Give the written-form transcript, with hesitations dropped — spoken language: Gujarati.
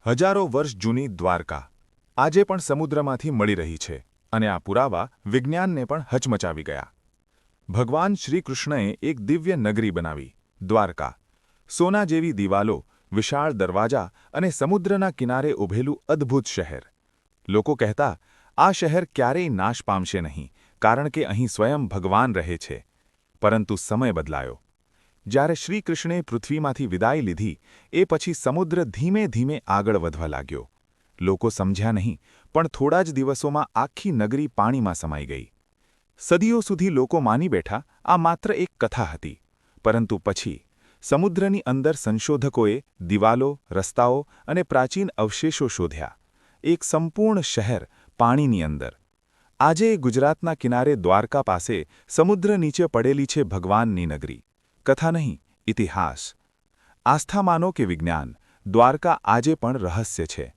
હજારો વર્ષ જૂની દ્વારકા આજે પણ સમુદ્રમાંથી મળી રહી છે અને આ પુરાવા વિજ્ઞાનને પણ હચમચાવી ગયા. ભગવાન શ્રીકૃષ્ણએ એક દિવ્ય નગરી બનાવી, દ્વારકા. સોના જેવી દિવાલો, વિશાળ દરવાજા અને સમુદ્રના કિનારે ઊભેલું અદ્ભુત શહેર. લોકો કહેતા, આ શહેર ક્યારેય નાશ પામશે નહીં, કારણ કે અહીં સ્વયં ભગવાન રહે છે. પરંતુ સમય બદલાયો. જ્યારે શ્રીકૃષ્ણે પૃથ્વીમાંથી વિદાય લીધી, એ પછી સમુદ્ર ધીમે ધીમે આગળ વધવા લાગ્યો. લોકો સમજ્યા નહીં, પણ થોડા જ દિવસોમાં આખી નગરી પાણીમાં સમાઈ ગઈ. સદીઓ સુધી લોકો માની બેઠા, આ માત્ર એક કથા હતી. પરંતુ પછી સમુદ્રની અંદર સંશોધકોએ દિવાલો, રસ્તાઓ અને પ્રાચીન અવશેષો શોધ્યા. એક સંપૂર્ણ શહેર પાણીની અંદર. આજે ગુજરાતના કિનારે દ્વારકા પાસે સમુદ્ર નીચે પડેલી છે ભગવાનની નગરી. કથા નહીં, ઇતિહાસ. આસ્થા માનો કે વિજ્ઞાન, દ્વારકા આજે પણ રહસ્ય છે.